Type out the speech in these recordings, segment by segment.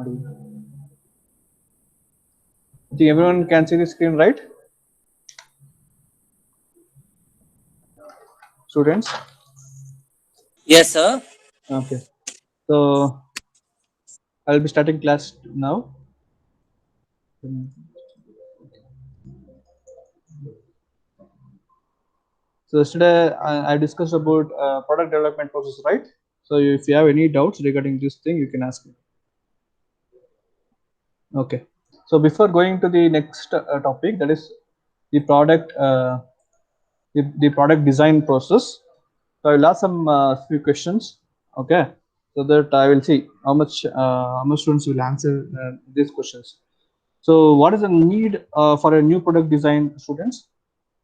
I think everyone can see the screen, right? Students? Yes, sir. Okay. So I'll be starting class now. So yesterday I discussed about product development process, right? So if you have any doubts regarding this thing, you can ask me. Okay. So before going to the next topic, that is the the product design process. So I'll ask some few questions. Okay. So that I will see how much students will answer these questions. So what is the need for a new product design, students?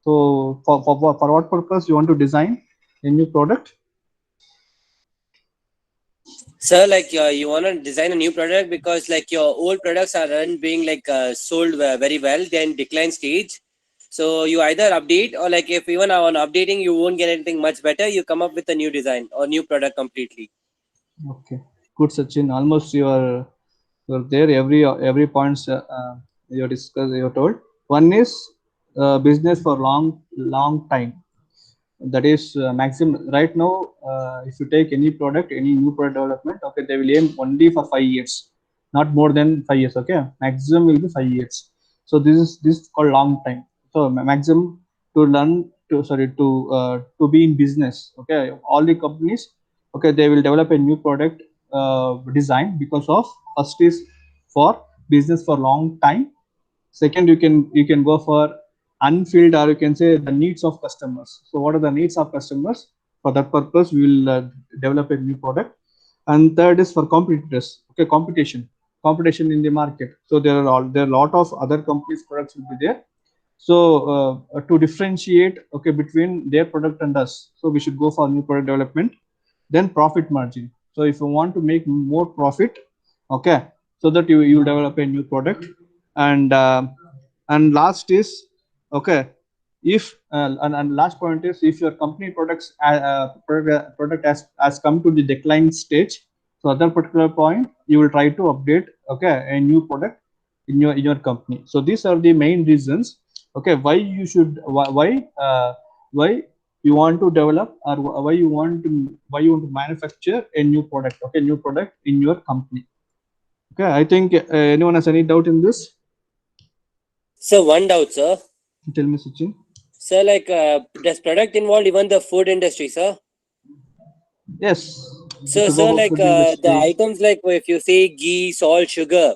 So for what purpose you want to design a new product? Sir, like you want to design a new product because like your old products aren't being like sold very well, they're in decline stage. So you either update or like if even on updating you won't get anything much better, you come up with a new design or new product completely. Okay, good, Sachin. Almost you're there. Every points you discuss. You told. One is business for long time. That is maximum. Right now, if you take any product, any new product development, okay, they will aim only for 5 years, not more than 5 years. Okay, maximum will be 5 years. So this is called long time. So maximum to learn to sorry to be in business. Okay, all the companies, okay, they will develop a new product design because of first is for business for long time. Second, you can go for unfilled, or you can say the needs of customers. So what are the needs of customers? For that purpose we will develop a new product. And third is for competitors. Okay, competition in the market. So there are a lot of other companies products will be there. So to differentiate, okay, between their product and us, so we should go for new product development. Then profit margin. So if you want to make more profit, okay, so that you develop a new product. And last is, okay, if and last point is, if your company product has come to the decline stage, so at that particular point you will try to update, okay, a new product in your company. So these are the main reasons, okay, why you should why you want to develop, or why you want to manufacture a new product, okay, new product in your company. Okay, I think anyone has any doubt in this? So one doubt, sir. Tell me, Sachin. Sir, like does product involve even the food industry, sir? Yes, if So, you go sir, for like food the industry. items like if you say ghee, salt, sugar,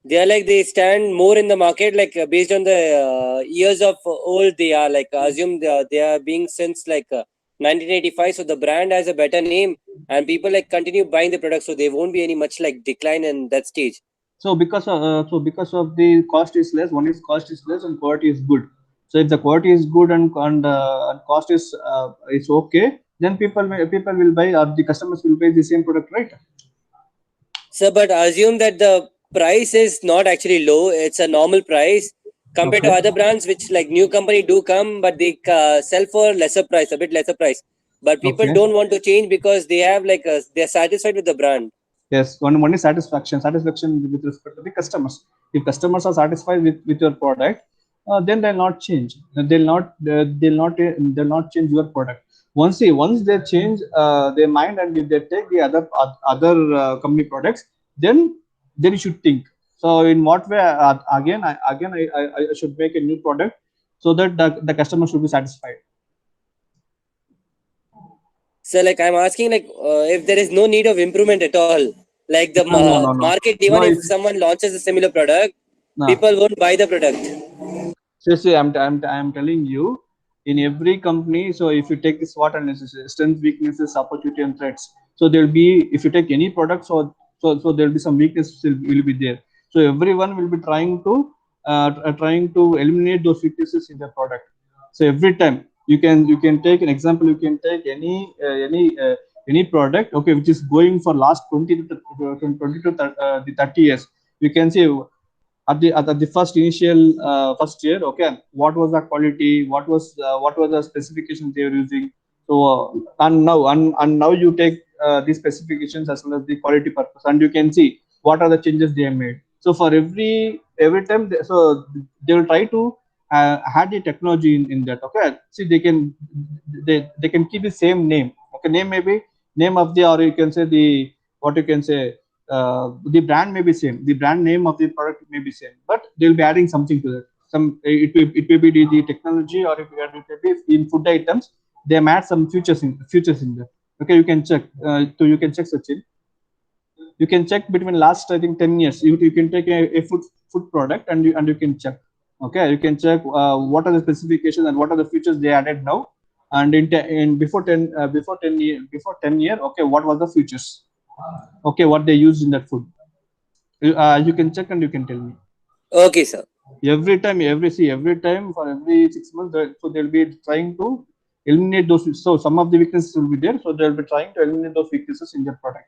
they are like they stand more in the market like based on the years of old they are like assume they are being since like 1985, so the brand has a better name and people like continue buying the product, so there won't be any much like decline in that stage. So because of the cost is less, one is cost is less and quality is good. So if the quality is good and cost is okay, then people will buy, or the customers will buy the same product, right? So but assume that the price is not actually low, it's a normal price compared to Okay. other brands which like new company do come but they sell for lesser price, a bit lesser price, but people Okay. don't want to change because they have like they're satisfied with the brand. Yes, one is satisfaction with respect to the customers. If customers are satisfied with your product, then they'll not change. They'll not change your product. Once they change their mind, and if they take the other company products, then you should think. So in what way? I should make a new product so that the customer should be satisfied. So like I'm asking like if there is no need of improvement at all, like the No, no, no, no, market, even no. if If someone launches a similar product, no. people won't buy the product. See, I'm telling you, in every company. So if you take the SWOT analysis, strengths, weaknesses, opportunity, and threats. So there'll be, if you take any product, so there'll be some weaknesses will be there. So everyone will be trying to eliminate those weaknesses in their product. So every time you can take an example. You can take any product, okay, which is going for last 20 to the 30 years. You can see at the first initial first year, okay, what was the quality, what was the specifications they were using. So and now you take these specifications as well as the quality purpose, and you can see what are the changes they have made. So for every time they will try to add the technology in that. Okay, see, they can keep the same name. Okay, name maybe name of the, or you can say the, what you can say, the brand may be same, the brand name of the product may be same, but they'll be adding something to that. Some it may be the technology, or it may be in food items. They may add some features in there. Okay, you can check. So you can check, Sachin. You can check between last, I think, 10 years. You can take a food product, and you can check. Okay, you can check what are the specifications and what are the features they added now, and in before 10 before 10 year. Okay, what was the features? Okay, what they used in that food. You can check and you can tell me. Okay, sir. Every time, every time for every 6 months, so they'll be trying to eliminate those. So some of the weaknesses will be there, so they'll be trying to eliminate those weaknesses in their product.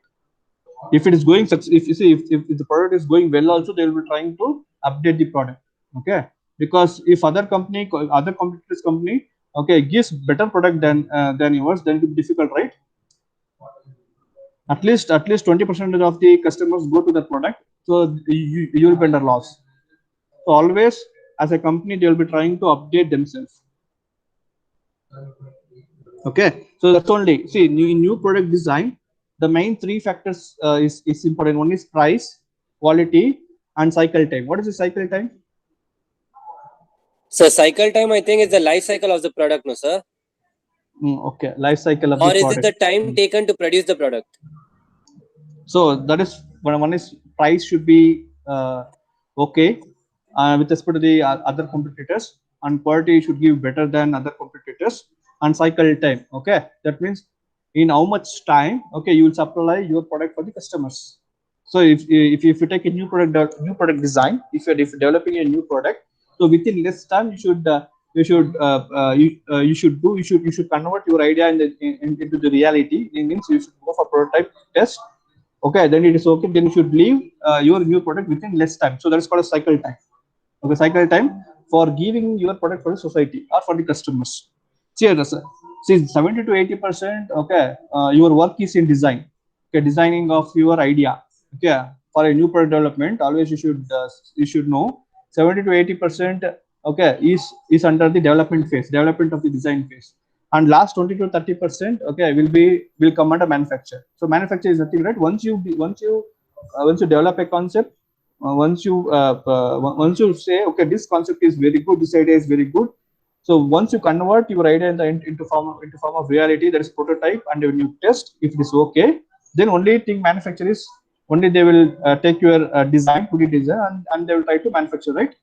If it is going, if you see, if the product is going well also, they will be trying to update the product. Okay, because if other competitors company, okay, gives better product than yours, then it will be difficult, right? At least 20% of the customers go to that product, so you will be under loss. So always, as a company, they will be trying to update themselves. Okay, so that's only, see, in new product design, the main three factors is important. One is price, quality, and cycle time. What is the cycle time? So cycle time, I think, is the life cycle of the product, no, sir? Okay, life cycle of Or the is product. it the time taken to produce the product? So that is one is price should be okay with respect to the other competitors, and quality should give better than other competitors, and cycle time. Okay, that means in how much time, okay, you will supply your product for the customers. So if you take a new product design, if you're developing a new product, so within less time you should convert your idea into the reality. It means you should go for prototype test. Okay, then it is okay, then you should leave your new product within less time. So that is called a cycle time. Okay, cycle time for giving your product for the society or for the customers. See, 70 to 80%, okay, your work is in design. Okay, designing of your idea. Okay, for a new product development, always you should know 70 to 80%, okay, is under the development of the design phase, and last 20 to 30%, okay, will come under manufacture. So manufacture is nothing, right? Once you develop a concept, once you say, okay, this concept is very good, this idea is very good. So once you convert your idea into form of reality, that is prototype, and when you test, if it is okay, then only thing manufacture is, only they will take your design, 2D design, and they will try to manufacture, right?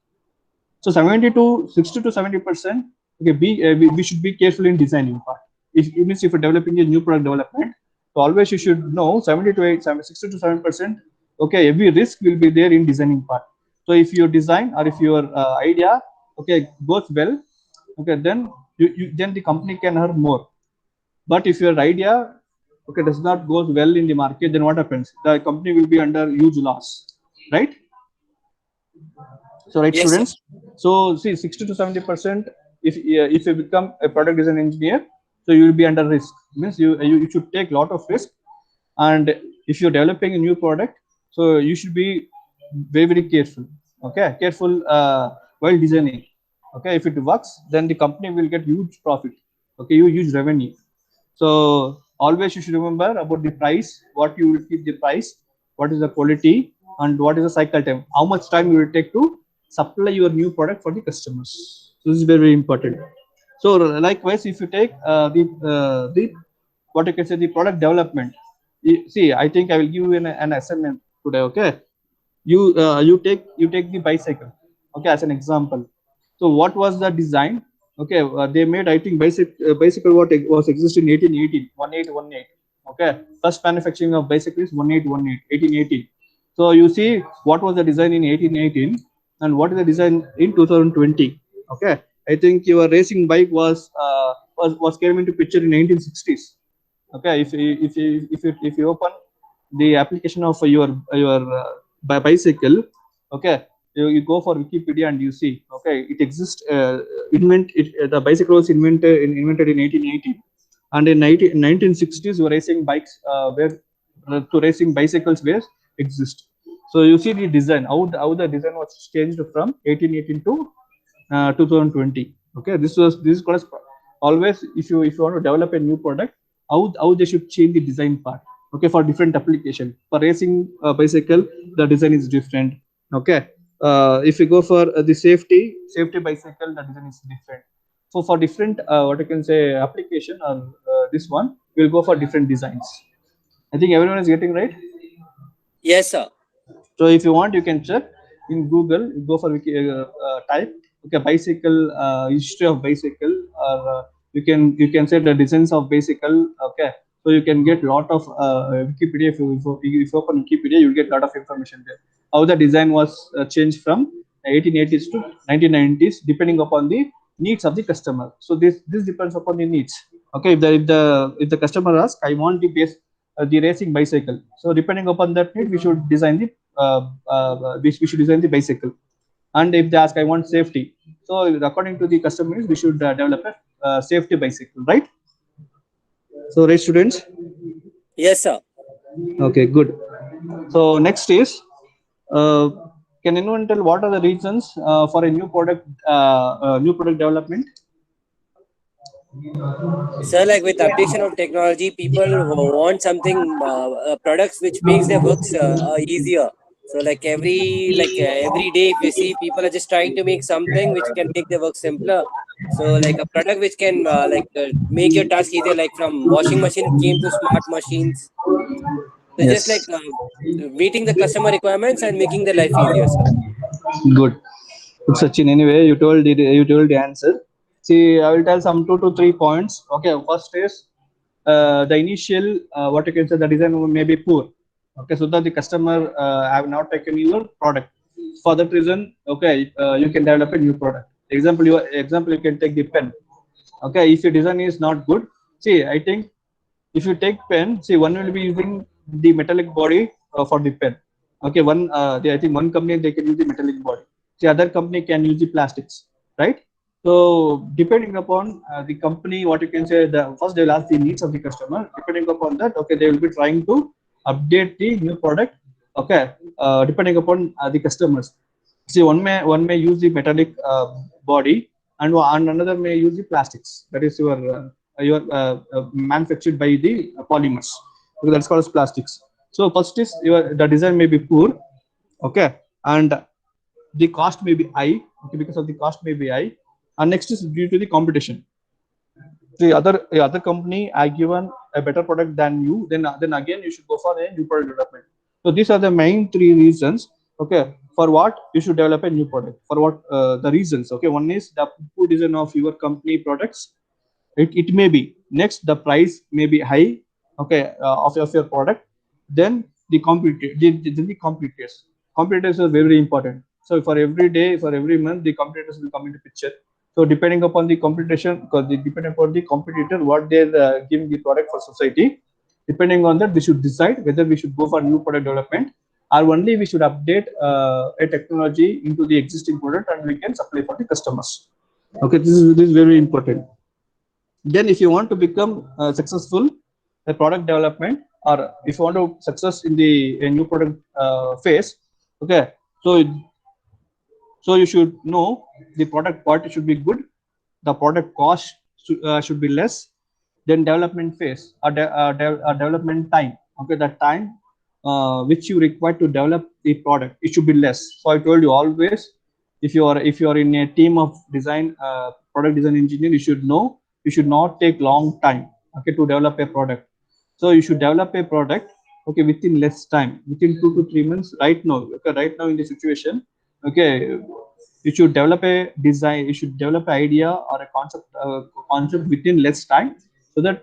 So 60 to 70%, okay, we should be careful in designing part. If it means if you're developing a new product development, so always you should know 60 to 7%, okay, every risk will be there in designing part. So if your design or if your idea, okay, goes well, okay, then then the company can earn more. But if your idea, okay, does not goes well in the market, then what happens? The company will be under huge loss, right? So right, Yes, sir. students. So see, 60 to 70%. If you become a product design engineer, so you will be under risk. Means you should take a lot of risk, and if you're developing a new product, so you should be very careful. Okay, careful while designing. Okay, if it works, then the company will get huge profit. Okay, huge revenue. So always you should remember about the price, what you will keep the price, what is the quality, and what is the cycle time, how much time you will take to supply your new product for the customers. So this is very important. So likewise, if you take the what you can say, the product development. See, I think I will give you an assignment today. Okay, you take the bicycle, okay, as an example. So what was the design? Okay, they made, I think, bicycle what was exist in 1818, 1818. Okay, first manufacturing of bicycle is 1818, 1818. So you see what was the design in 1818 and what is the design in 2020. Okay, I think your racing bike was came into picture in 1960s. Okay, if you open the application of your bicycle, okay, you go for Wikipedia and you see, okay, it exists. The bicycle was invented in 1880, and in 1960s, racing bikes were to racing bicycles were exist. So you see the design, how the design was changed from 1818 to 2020. Okay, this is called as always, if you want to develop a new product, how they should change the design part. Okay, for different application. For racing bicycle, the design is different. Okay, if you go for the safety bicycle, the design is different. So for different what you can say application, or this one will go for different designs. I think everyone is getting right. Yes, sir. So if you want, you can check in Google. You go for type, okay, bicycle, history of bicycle, or you can say the designs of bicycle. Okay, so you can get lot of Wikipedia. If you open Wikipedia, you'll get lot of information there. How the design was changed from 1880s to 1990s, depending upon the needs of the customer. So this depends upon the needs. Okay, if the customer asks, I want the racing bicycle. So depending upon that need, we should design the we should design the bicycle. And if they ask, I want safety, so according to the customer needs, we should develop a safety bicycle, right? So, right, students. Yes, sir. Okay, good. So next is, uh, can anyone tell what are the reasons for a new product development? So, like with updation of technology, people want something products which makes their works easier. So, every day, if you see, people are just trying to make something which can make their work simpler. So, like a product which can make your task easier, like from washing machine came to smart machines. So, just Yes. meeting the customer requirements and making their life easier, sir. Good. Good, Sachin. Anyway, you told the answer. See, I will tell some 2 to 3 points. Okay, first is the initial what you can say, the design may be poor. Okay, so that the customer have not taken your product. For that reason, okay, you can develop a new product. Example, you can take the pen. Okay, if your design is not good, see, I think if you take pen, see, one will be using the metallic body for the pen. Okay, I think one company they can use the metallic body. The other company can use the plastics, right? So depending upon the company, what you can say, the first they will ask the needs of the customer. Depending upon that, okay, they will be trying to update the new product. Okay, depending upon the customers. See, one may use the metallic body, and another may use the plastics. That is your manufactured by the polymers. So that's called as plastics. So first is the design may be poor, okay, and the cost may be high, okay, because of the cost may be high, and next is due to the competition. The other company are given a better product than you, then again you should go for a new product development. So these are the main three reasons, okay, for what you should develop a new product. For what the reasons, okay, one is the poor design of your company products. It may be, next, the price may be high, okay, of your product. Then the competitors are very important. So for every day, for every month, the competitors will come into picture. So depending upon the competition, because depending upon the competitor, what they're giving the product for society, depending on that, we should decide whether we should go for new product development, or only we should update a technology into the existing product and we can supply for the customers. Okay, this is very important. Then if you want to become successful in product development, or if you want to success in the a new product phase, okay, so you should know the product quality should be good, the product cost should be less. Then development phase, development time, okay, the time which you require to develop the product, it should be less. So I told you, always, if you are in a team of design product design engineer, you should know you should not take long time, okay, to develop a product. So you should develop a product, okay, within less time, within 2 to 3 months. Right now, okay, right now in the situation, okay, you should develop a design, you should develop an idea or a concept within less time, so that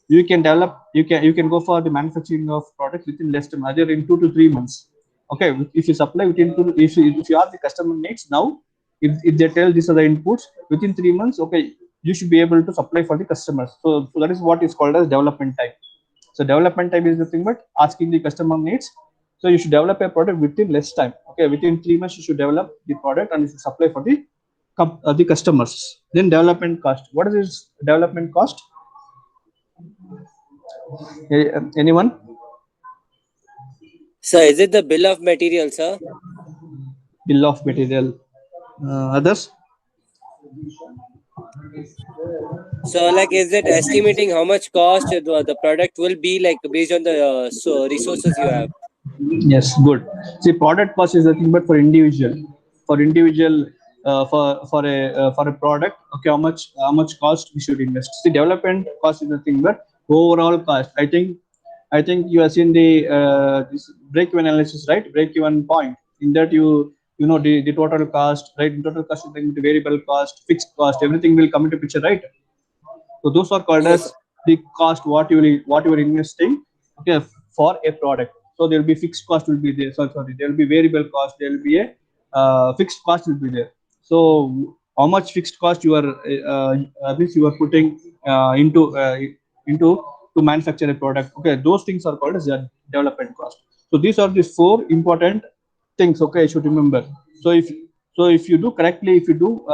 you can go for the manufacturing of products within less time, either in 2 to 3 months. Okay, if you supply within if you ask the customer needs now, if they tell these are the inputs within 3 months, okay, you should be able to supply for the customers. So that is what is called as development time. So development time is nothing but asking the customer needs. So you should develop a product within less time. Okay, within 3 months you should develop the product and you should supply for the customers. Then development cost. What is this development cost? Anyone? So is it the bill of material, sir? Bill of material. Others? So like, is it estimating how much cost the product will be like based on the resources you have? Yes, good. See, product cost is nothing but for individual, for a product. Okay, how much cost we should invest? See, development cost is nothing but overall cost. I think you have seen the this break-even analysis, right? Break-even point. In that you know the total cost, right? The total cost is like the variable cost, fixed cost, everything will come into picture, right? So those are called Yes, sir. as the cost what you are investing, okay, for a product. So there will be fixed cost will be there. Sorry, there will be variable cost. There will be a fixed cost will be there. So how much fixed cost means you are putting into to manufacture a product. Okay, those things are called as development cost. So these are the four important things. Okay, you should remember. So if you do correctly, if you do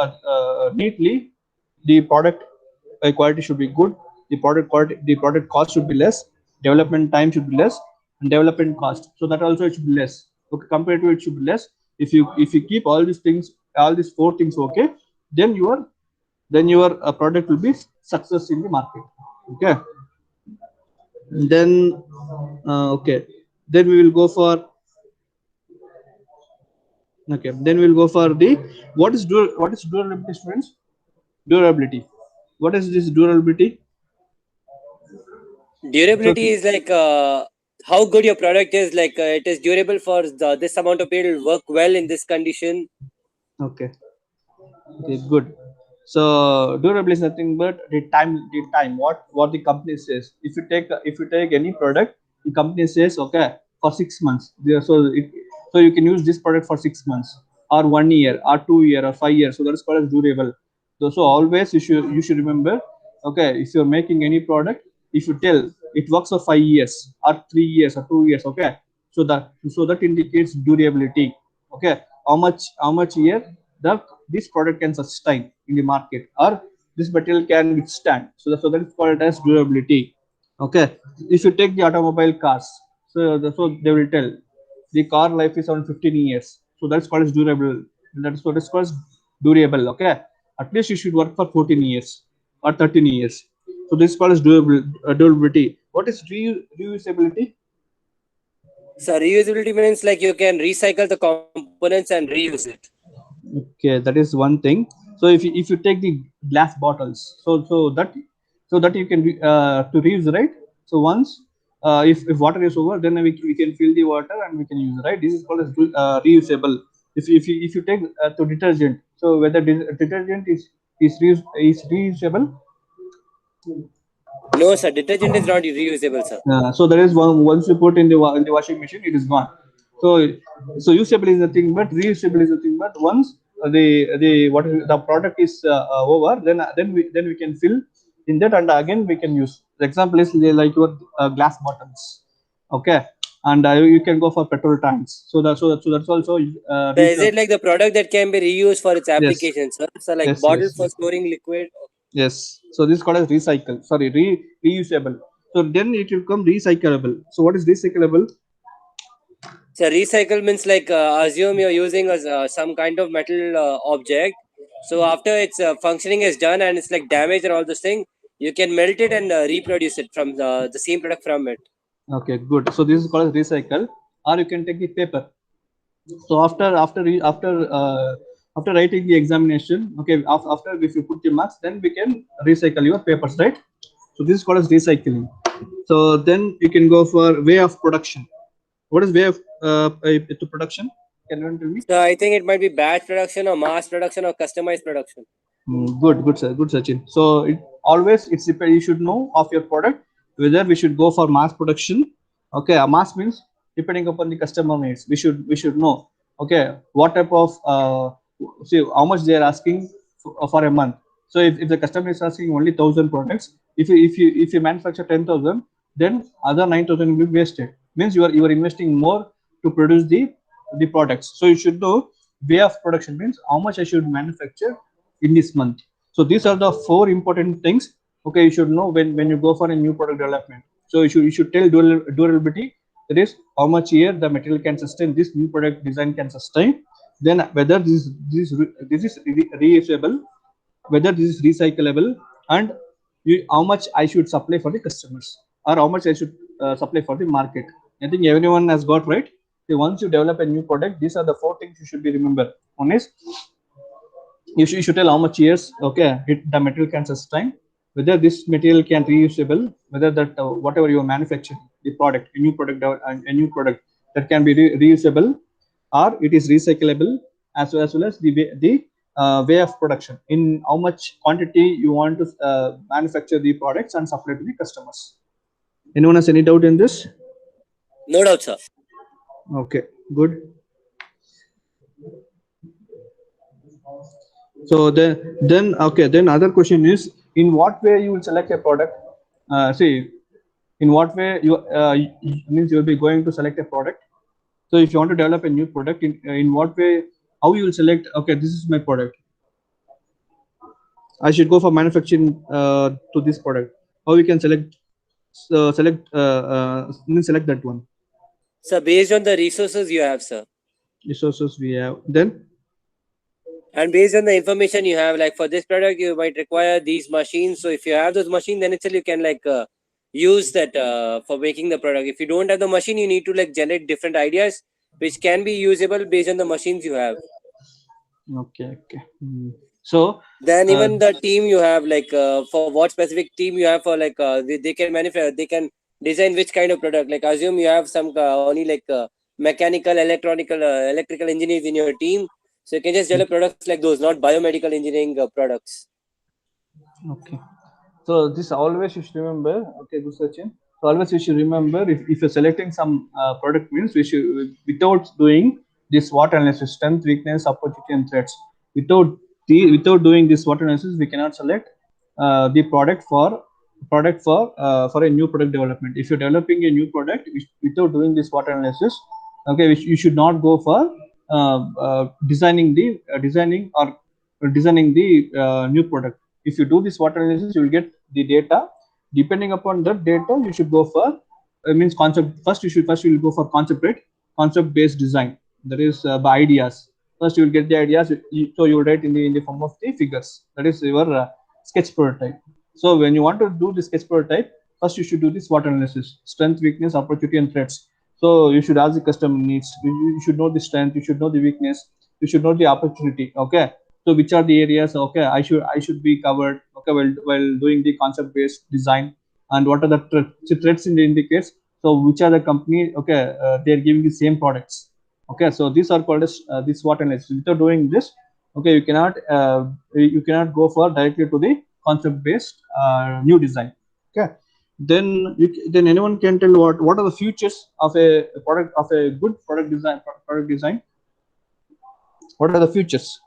neatly, the product quality should be good, the product cost should be less, development time should be less, and development cost, so that also it should be less. Okay, compared to it should be less. If you keep all these things, all these four things, okay, then your product will be success in the market. Okay, then okay, then we will go for okay, then we'll go for the what is durability, students? Durability. What is this durability? So Durability is like how good your product is. Like it is durable for this amount of period. It will work well in this condition. okay. Okay, good. So durable is nothing but the time. The time. What the company says. If you take any product, the company says okay for 6 months. So you can use this product for 6 months or 1 year or 2 year or 5 years. So that is called as durable. So always you should remember. Okay, if you're making any product, if you tell it works for 5 years or 3 years or 2 years. Okay, so that indicates durability. Okay, how much year the this product can sustain in the market, or this material can withstand. So that is called as durability. Okay, if you take the automobile cars, so they will tell the car life is around 15 years. So that's called as durable. That's what is called as durable. Okay, at least you should work for 14 years or 13 years. So this is called as durability. What is reusability? So reusability means like you can recycle the components and reuse it. Okay, that is one thing. So if you take the glass bottles, so that you can to reuse, right? So once if water is over, then we can fill the water and we can use, right? This is called as reusable. If you take to detergent, so whether detergent is reusable. No, sir. Detergent is not reusable, sir. So there is one, once you put in the washing machine, it is gone. So usable is nothing but reusable is nothing but once the product is over, then we can fill in that and again we can use. The example is like your glass bottles. Okay, and you can go for petrol tanks. So that's also So is it reusable. like the product that can be reused for its Yes, application, sir? So like yes, bottle yes, for yes. storing liquid. Yes. So this is called as recycle. Sorry, reusable. So then it will come recyclable. So what is recyclable? So recycle means like assume you're using some kind of metal object. So after its functioning is done and it's like damaged and all this thing, you can melt it and reproduce it from the same product from it. Okay, good. So this is called as recycle, or you can take the paper. So after writing the examination, okay, after if you put the marks, then we can recycle your papers, right? So this is called as recycling. So then you can go for way of production. What is way of to production? Can you tell me? So I think it might be batch production or mass production or customized production. Good, sir. Good, Sachin. So it's depend. You should know of your product whether we should go for mass production. Okay, a mass means depending upon the customer needs. We should know. Okay, what type of see how much they are asking for a month. So if the customer is asking only 1,000 products, if you manufacture 10,000, then other 9,000 will be wasted. Means you are investing more to produce the products. So you should know way of production means how much I should manufacture in this month. So these are the four important things. Okay, you should know when you go for a new product development. So you should tell durability. That is how much year the material can sustain, this new product design can sustain, then whether this is reusable, whether this is recyclable, and how much I should supply for the customers, or how much I should supply for the market. I think everyone has got right. So once you develop a new product, these are the 4 things you should be remember. One is you should tell how much years the material can sustain, whether this material can reusable, whether that whatever you manufacture the product, a new product that can be reusable, or it is recyclable, as well as the way of production, in how much quantity you want to manufacture the products and supply to the customers. Anyone has any doubt in this? No doubt, sir. Okay, good. So then other question is, in what way you will select a product? See, in what way means you will be going to select a product. So if you want to develop a new product, in what way, how you will select, okay, this is my product, I should go for manufacturing to this product. How we can select that one? So based on the resources you have, sir, Resources we have, then and based on the information you have, like for this product you might require these machines, so if you have those machines, then itself you can like use that for making the product. If you don't have the machine, you need to like generate different ideas which can be usable based on the machines you have. Okay. So Then even the team you have, like for what specific team you have, for like they can manufacture, they can design which kind of product. Like assume you have some only like mechanical, electrical engineers in your team, so you can just develop products like those, not biomedical engineering products. Okay. So this always you should remember. Okay, good Sachin. So always you should remember, if you're selecting some product, means we should, without doing this SWOT analysis, strength, weakness, opportunity, and threats. Without doing this SWOT analysis, we cannot select the product for a new product development. If you're developing a new product without doing this SWOT analysis, okay, you should not go for designing the new product. If you do this SWOT analysis, you will get the data. Depending upon that data, you should go for means concept. First you will go for concept based design. That is by ideas. First you will get the ideas. So you will write in the form of the figures. That is your sketch prototype. So when you want to do the sketch prototype, first you should do this SWOT analysis: strength, weakness, opportunity, and threats. So you should ask the customer needs. You should know the strength. You should know the weakness. You should know the opportunity. Okay. So which are the areas, okay, I should be covered, okay, while doing the concept based design, and what are the threats in the indicates. So which are the company, okay, they are giving the same products. Okay, so these are called as this SWOT analysis. Without doing this, okay, you cannot go for directly to the concept based new design. Okay, then anyone can tell what are the features of a good product design. What are the features?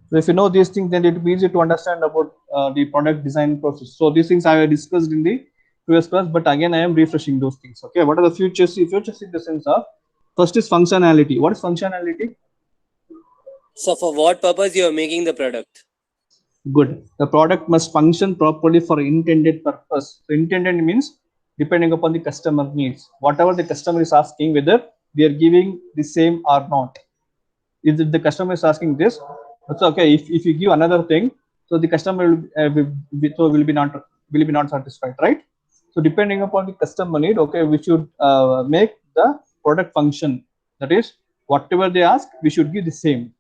So if you know these things, then it will be easy to understand about the product design process. So these things I have discussed in the previous class, but again I am refreshing those things. Okay, what are the features? Features in the sense of, first is functionality. What is functionality? So for what purpose you are making the product? Good. The product must function properly for intended purpose. So intended means depending upon the customer needs. Whatever the customer is asking, whether we are giving the same or not. If the customer is asking this, it's okay. If you give another thing, so the customer will be not satisfied, right? So depending upon the customer need, okay, we should make the product function. That is, whatever they ask, we should give the same.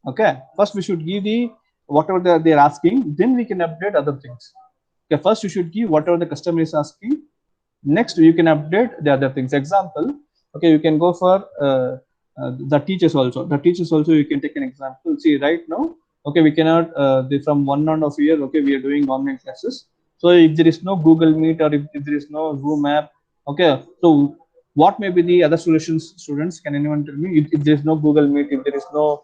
Okay, first we should give the whatever they are asking, then we can update other things. Okay, first you should give whatever the customer is asking, next you can update the other things. Example, okay, you can go for the teachers also. You can take an example. See, right now, okay, we cannot from 1.5 year, okay, we are doing online classes. So if there is no Google Meet, or if there is no Zoom app, okay, so what may be the other solutions? Students, can anyone tell me? If there is no Google Meet, if there is no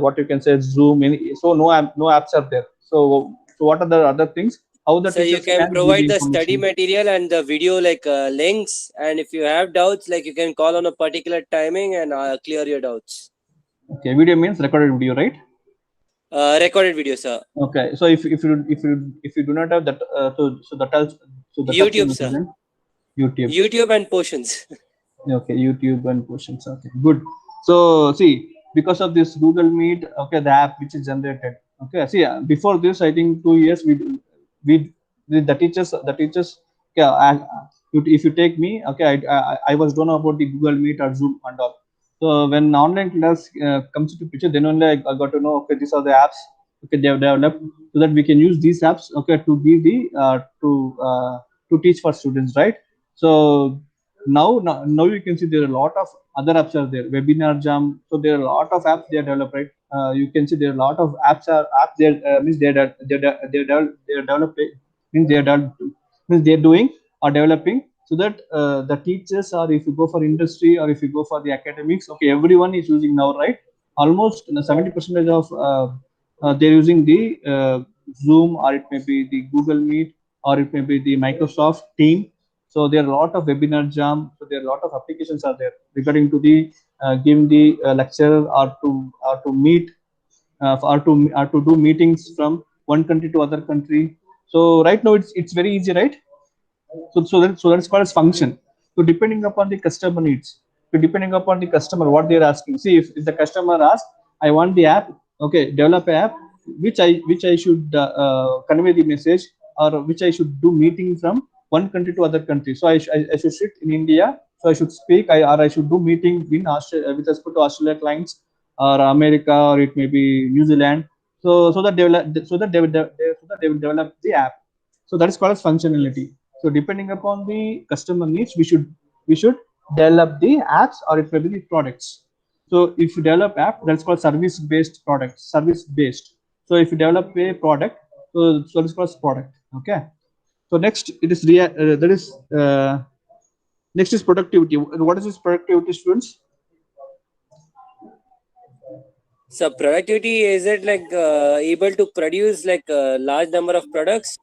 what you can say Zoom, so no apps are there. So what are the other things? How the So you teachers can can give provide the the study information? material and the video like links, and if you have doubts, like you can call on a particular timing and clear your doubts. Okay, video means recorded video, right? Recorded video, sir. Okay, so if you do not have that, so the touch YouTube, will be sir. present. YouTube. YouTube and Potions. Okay, YouTube and questions. Okay, good. So see, because of this Google Meet, okay, the app which is generated. Okay, see, before this, I think 2 years we the teachers. Okay, if you take me, okay, I was don't know about the Google Meet or Zoom and all. So when online class comes to picture, then only I got to know. Okay, these are the apps. Okay, they have developed so that we can use these apps. Okay, to give the to teach for students, right? So now you can see there are a lot of other apps are there, webinar jam. So there are a lot of apps they are developed, right? You can see there are a lot of apps there, means they're developing, means means they're doing or developing, so that the teachers, or if you go for industry or if you go for the academics, okay, everyone is using now, right? Almost 70% of they're using the Zoom, or it may be the Google Meet, or it may be the Microsoft Team. So there are a lot of webinar jam. So there are a lot of applications are there regarding to the giving the lecturer, or to meet, or to do meetings from one country to other country. So right now it's very easy, right? So that's called as function. So depending upon the customer needs, so depending upon the customer what they're asking. See, if the customer asks, I want the app, okay, develop a app which I should convey the message, or which I should do meeting from one country to other country. So I should sit in India, so I should speak, or I should do meeting in Australia with respect to Australia clients, or America, or it may be New Zealand. So that they will so that they will develop the app. So that is called as functionality. So depending upon the customer needs, we should develop the apps, or it may be the products. So if you develop app, that's called service based product, service based. So if you develop a product, so it's called product. Okay. So next it is that is next is productivity. What is this productivity, students? So productivity, is it like able to produce like a large number of products?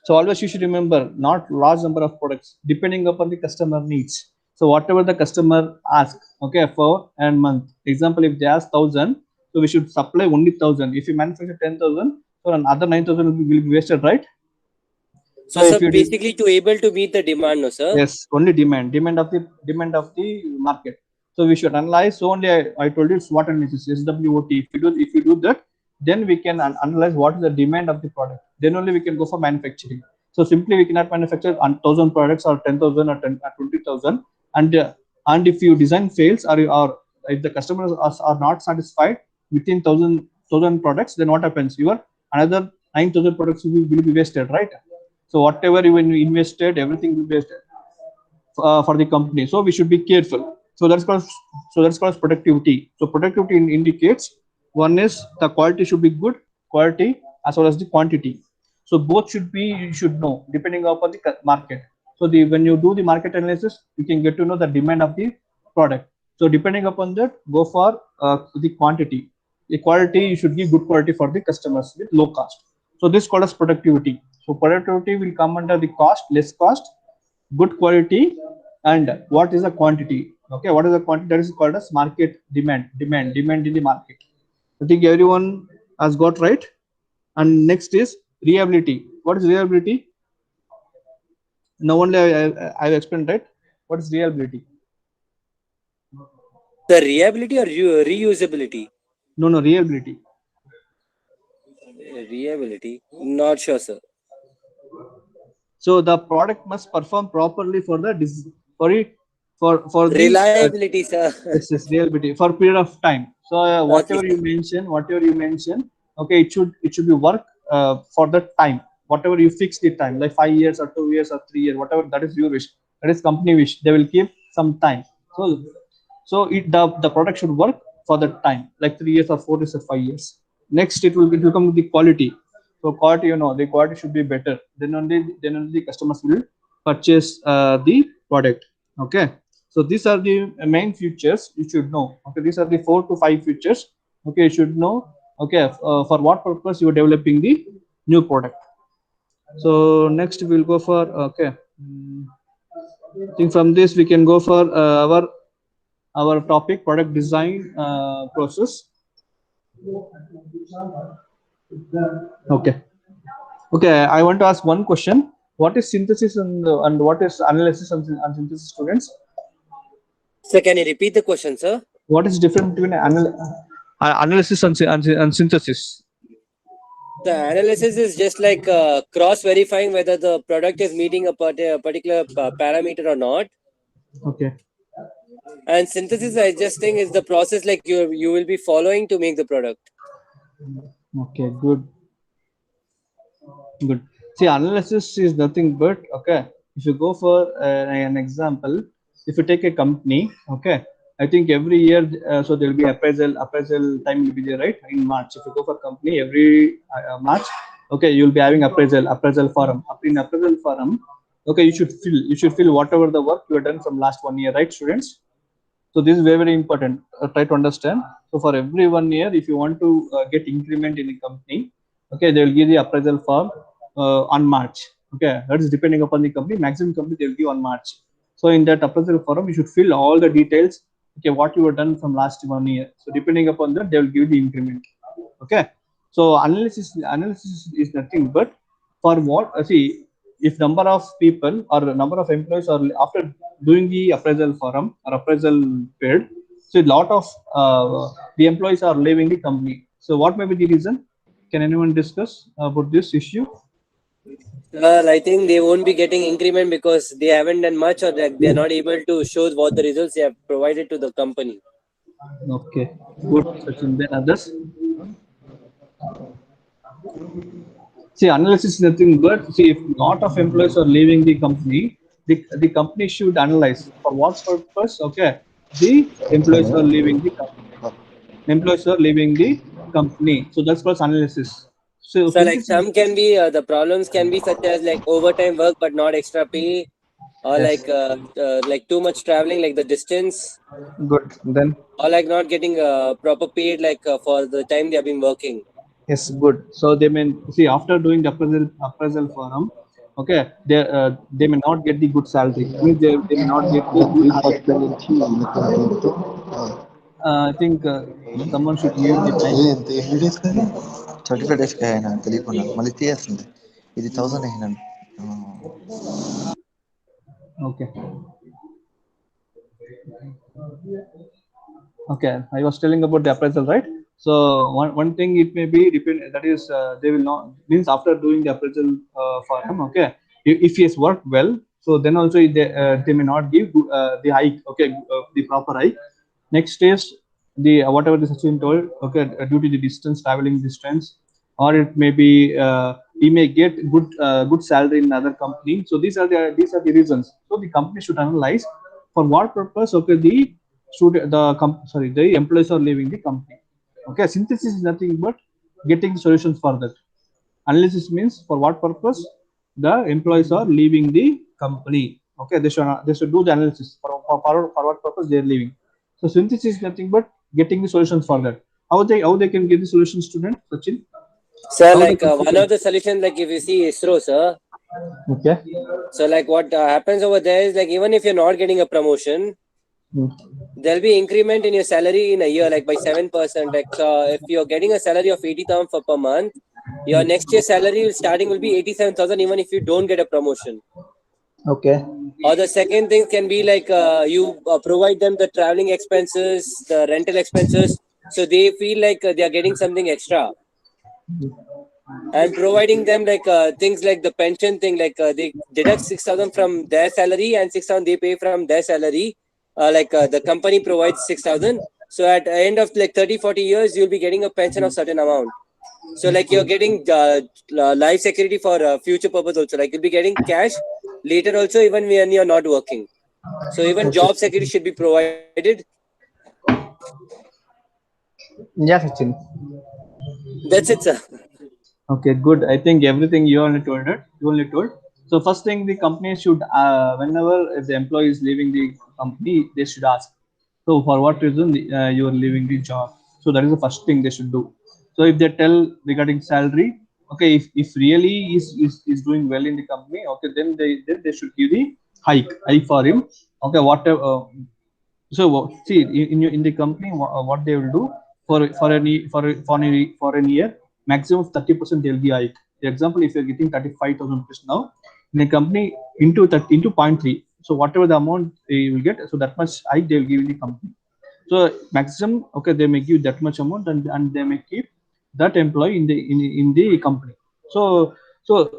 So always you should remember, not large number of products, depending upon the customer needs. So whatever the customer asks, okay, for a month. Example, if they ask 1,000, so we should supply only 1,000. If you manufacture 10,000, so another 9,000 will be wasted, right? So So, sir, if you do, basically to able to meet the demand, no, sir? yes, only demand of the market. So we should analyze. So only I told you SWOT analysis, SWOT. If you do that, then we can analyze what is the demand of the product. Then only we can go for manufacturing. So simply we cannot manufacture 1,000 products, or 10,000, or 20,000. And if your design fails, or if the customers are not satisfied within thousand products, then what happens? Your another 9,000 products will be wasted, right? So whatever you invested, everything will be wasted for the company. So we should be careful. So that's called productivity. So productivity indicates, one is the quality should be good, quality as well as the quantity. So both should be, you should know, depending upon the market. So when you do the market analysis, you can get to know the demand of the product. So depending upon that, go for the quantity. The quality, you should give good quality for the customers with low cost. So this is called as productivity. So productivity will come under the cost, less cost, good quality, and what is the quantity. Okay, what is the quantity? That is called as market demand in the market. I think everyone has got right. And next is reliability. What is reliability? Now only I've explained, right? What is reliability? The reliability or reusability? No, reliability. Reliability? Not sure, sir. So the product must perform properly for the for it for the Reliability, sir. yes, reliability for period of time. So Okay. whatever you mention, okay, it should be work for the time. Whatever you fix the time, like 5 years or 2 years or 3 years, whatever, that is your wish. That is company wish. They will keep some time. So the product should work for the time, like 3 years or 4 years or 5 years. Next, it will come with the quality. So quality, the quality should be better. Then only the customers will purchase the product. Okay. So these are the main features you should know. Okay, these are the 4 to 5 features. Okay, you should know. Okay, for what purpose you are developing the new product. So next we'll go for okay. I think from this we can go for our topic, product design process. Okay. Okay, I want to ask one question. what is synthesis and what is analysis and synthesis, students? So can you repeat the question, sir? What is different between analysis and synthesis? The analysis is just like cross verifying whether the product is meeting a particular parameter or not. Okay. And synthesis, I just think, is the process like you will be following to make the product. Okay, good. Good. See, analysis is nothing but, okay, if you go for an example, if you take a company, okay, I think every year, so there will be appraisal time will be there, right? In March, if you go for company every March, okay, you'll be having appraisal forum. In appraisal forum, okay, you should fill whatever the work you have done from last 1 year, right, students? So this is very, very important. Try to understand. So for every 1 year, if you want to get increment in the company, okay, they will give the appraisal form on March. Okay, that is depending upon the company. Maximum company they will give on March. So in that appraisal form, you should fill all the details. Okay, what you have done from last 1 year. So depending upon that, they will give the increment. Okay. So analysis is nothing but for what, see, if number of people or number of employees are after doing the appraisal forum or appraisal period, so a lot of the employees are leaving the company. So what may be the reason? Can anyone discuss about this issue? Well, I think they won't be getting increment because they haven't done much, or that they are not able to show what the results they have provided to the company. Okay, good. Sachin, then others. See, analysis is nothing but, see, if lot of employees are leaving the company should analyze for what purpose. Okay, the employees are leaving the company. So that's called analysis. So So like synthesis. some can be the problems can be such as like overtime work but not extra pay, or Yes. like too much traveling, like the distance, Good. Then or like not getting proper paid like for the time they have been working. yes, good. So they may see after doing the appraisal forum. Okay, they may not get the good salary. Means they may not get the good hike. I think someone should mute the mic. ఎంత ఎన్ని days కానీ 35 డేస్కి అయినా తెలియకుండా మళ్ళీ తీయేస్తుంది ఇది 1000 అయినాను. Okay. Okay, I was telling about the appraisal, right? So one thing it may be depend, that is they will not, means after doing the appraisal forum. Okay, if he has worked well, so then also they may not give the hike. Okay, the proper hike. Next is the whatever the Sachin told. Okay, due to the distance, traveling distance, or it may be he may get good salary in another company. So these are the reasons. So the company should analyze for what purpose. Okay, the employees are leaving the company. Okay, synthesis is nothing but getting solutions for that. Analysis means for what purpose the employees are leaving the company. Okay, they should do the analysis for what purpose they are leaving. So synthesis is nothing but getting the solutions for that. How they can get the solutions, student Sachin? So How they like one of the solutions, like if you see ISRO, sir. Okay. So like what happens over there is like even if you're not getting a promotion, there'll be increment in your salary in a year, like by 7%. Like if you're getting a salary of 80,000 per month, your next year salary starting will be 87,000, even if you don't get a promotion. Okay. Or the second thing can be like you provide them the traveling expenses, the rental expenses, so they feel like they are getting something extra. And providing them like things like the pension thing, like they deduct 6,000 from their salary and 6,000 they pay from their salary. The company provides 6,000. So at the end of like 30-40 years, you'll be getting a pension of certain amount. So like you're getting life security for future purpose also. Like you'll be getting cash later also, even when you're not working. So even job security should be provided. Yeah, Sachin. That's it, sir. Okay, good. I think everything you only told it. You only told. So first thing, the company should, whenever if the employee is leaving the company, they should ask. So for what reason you are leaving the job? So that is the first thing they should do. So if they tell regarding salary, okay, if really is doing well in the company, okay, then they should give the hike for him. Okay, whatever. So see in the company what they will do for an year maximum of 30% they'll be hike. For example, if you're getting 35,000 rupees now, in a company into that into 0.3. So whatever the amount you will get, so that much hike they will give in the company. So maximum, okay, they may give that much amount, and they may keep that employee in the company. So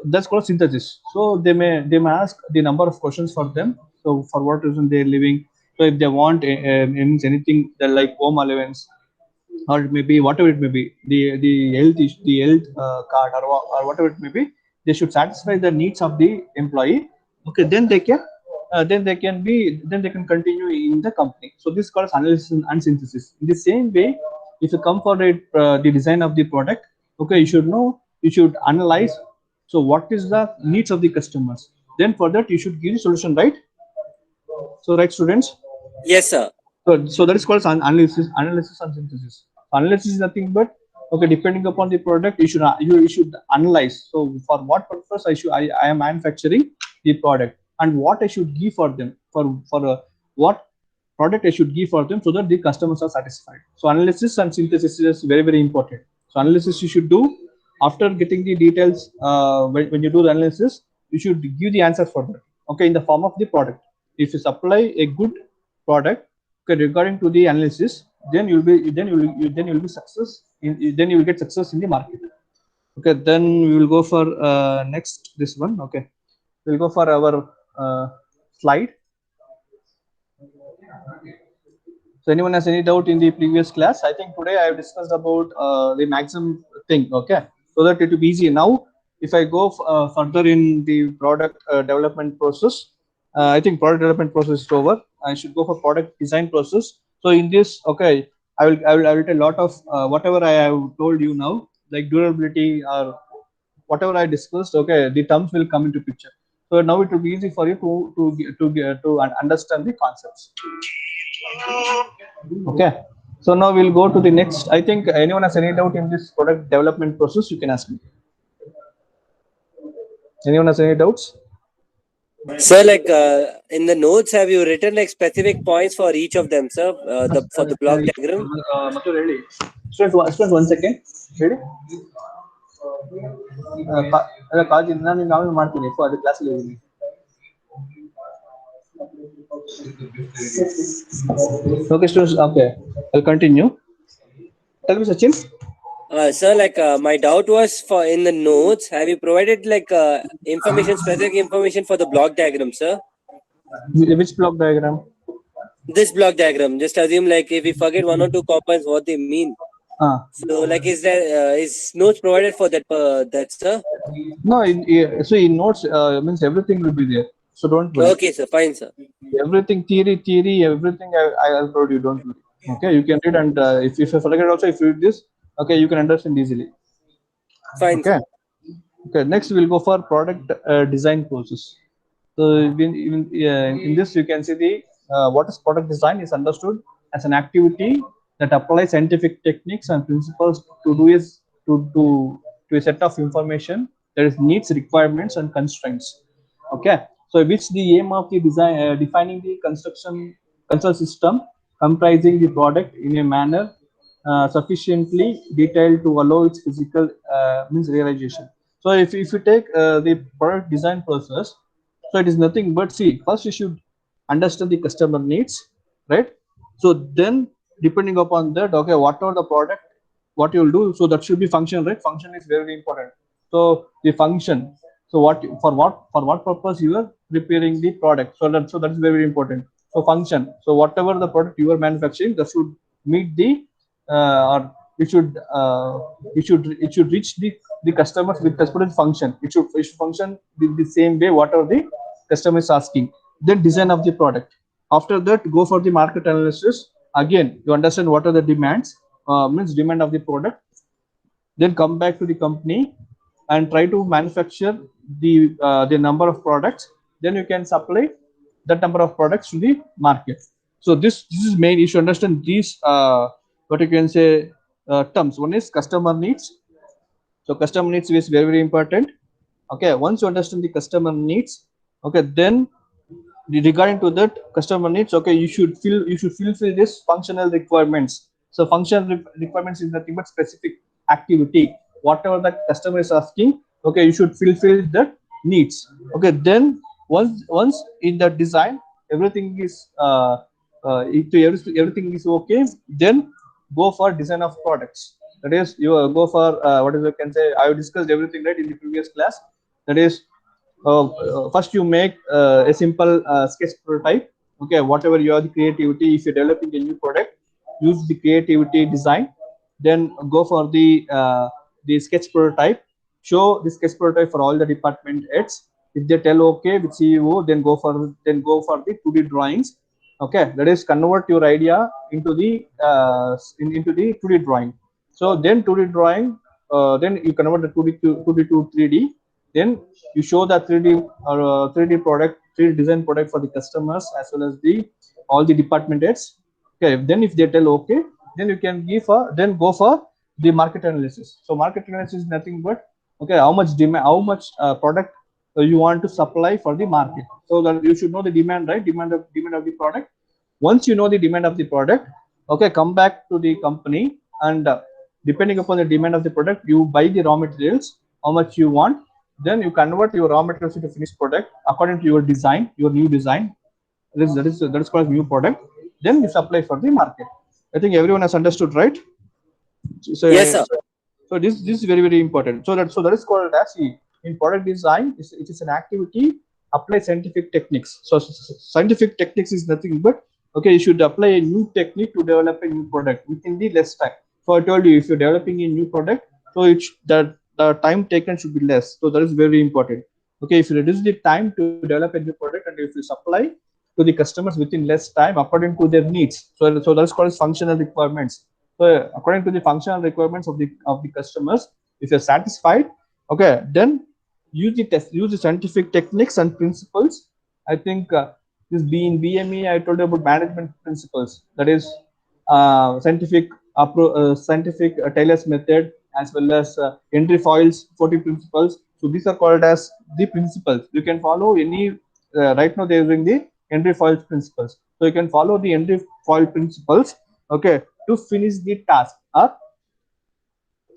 that's called synthesis. So they may ask the number of questions for them. So for what reason they're leaving. So if they want means anything that like home allowance, or it may be whatever it may be, the health card, or whatever it may be, they should satisfy the needs of the employee. Okay, then they can continue in the company. So this is called analysis and synthesis. In the same way, if you come for the design of the product, okay, you should analyze. So what is the needs of the customers? Then for that you should give the solution, right? So right, students. Yes, sir. So that is called analysis and synthesis. Analysis is nothing but, okay, depending upon the product, you should analyze. So for what purpose I am manufacturing the product, and what I should give for them, for what product I should give for them, so that the customers are satisfied. So analysis and synthesis is very very important. So analysis you should do after getting the details. When you do the analysis, you should give the answer for that. Okay, in the form of the product. If you supply a good product, okay, regarding to the analysis, then you'll be success then you will get success in the market. Okay, then we will go for next this one. Okay, we'll go for our slide. So anyone has any doubt in the previous class? I think today I have discussed about the maximum thing. Okay, so that it will be easy. Now if I go further in the product development process, I think product development process is over. I should go for product design process. So in this, okay, I will tell a lot of whatever I have told you now, like durability or whatever I discussed. Okay, the terms will come into picture. So now it will be easy for you to understand the concepts. Okay. So now we'll go to the next. I think anyone has any doubt in this product development process, you can ask me. Anyone has any doubts? Sir, like in the notes, have you written like specific points for each of them, sir? For the block diagram. Mathu, ready? Students, 1 second. Ready? College ನಾನು ಆಮೇಲೆ ಮಾಡ್ತೀನಿ ಅದು ಕ್ಲಾಸಲ್ಲಿ ಇದ್ದೀನಿ. Okay, students. Okay, I'll continue. Tell me, Sachin. Sir, like my doubt was for in the notes, have you provided like specific information for the block diagram, sir? Which block diagram? This block diagram. Just assume like if we forget one or two components, what they mean. So like is notes provided for that sir? No, so in notes means everything will be there. So don't worry. Okay, sir. Fine, sir. Everything theory, everything I'll told you. Don't worry. Okay, you can read, and if you forget also, if you read this, okay, you can understand easily. Fine. Okay. Sir. Okay. Next, we'll go for product design process. So in this, you can see the what is product design is understood as an activity that applies scientific techniques and principles to a set of information that is needs, requirements, and constraints. Okay. So which the aim of the design defining the control system comprising the product in a manner sufficiently detailed to allow its physical means realization. So if you take the product design process, so it is nothing but, see, first you should understand the customer needs, right? So then depending upon that, okay, whatever the product, what you will do, so that should be function, right? Function is very important. So the function, so for what purpose you are preparing the product, so that is very important. So function, so whatever the product you are manufacturing, that should meet the or it should reach the customers with specific function. It should function the same way whatever the customer is asking. Then design of the product. After that, go for the market analysis. Again, you understand what are the demands, means demand of the product. Then come back to the company and try to manufacture the number of products. Then you can supply that number of products to the market. So this is main. You should understand these what you can say terms. One is customer needs. So customer needs is very very important. Okay, once you understand the customer needs, okay, then regarding to that customer needs, okay, you should fulfill this functional requirements. So functional requirements is nothing but specific activity, whatever the customer is asking. Okay, you should fulfill that needs. Okay, then once in the design everything is everything is okay, then go for design of products. That is, you go for what is you can say, I have discussed everything right in the previous class. That is, first you make a simple sketch prototype. Okay, whatever you have the creativity, if you're developing a new product, use the creativity design. Then go for the sketch prototype. Show the sketch prototype for all the department heads. If they tell okay with CEO, then go for the 2D drawings. Okay, that is, convert your idea into the into the 2D drawing. So then 2D drawing, then you convert the 2D to 2D to 3D. Then you show the 3D or 3D product, 3D design product for the customers as well as the all the department heads. Okay, then if they tell okay, then you can then go for the market analysis. So market analysis is nothing but, okay, how much demand, how much product you want to supply for the market. So that you should know the demand, right? Demand of the product. Once you know the demand of the product, okay, come back to the company, and depending upon the demand of the product, you buy the raw materials, how much you want. Then you convert your raw materials into finished product according to your design, your new design. That is called new product. Then you supply for the market. I think everyone has understood, right? So, Yes, sir. so this is very very important. So that is called as in product design. It is an activity apply scientific techniques. So scientific techniques is nothing but, okay, you should apply a new technique to develop a new product within the less time. So I told you, if you're developing a new product, so that the time taken should be less. So that is very important. Okay, if you reduce the time to develop a new product and if you supply to the customers within less time according to their needs. So that's called functional requirements. So according to the functional requirements of the customers, if you're satisfied, okay, then use the scientific techniques and principles. I think this being BME, I told you about management principles. That is scientific Taylor's method, as well as Henry Foyle's 40 principles. So these are called as the principles. You can follow any. Right now, they are using the Henry Foyle's principles. So you can follow the Henry Foyle principles. Okay, to finish the task, or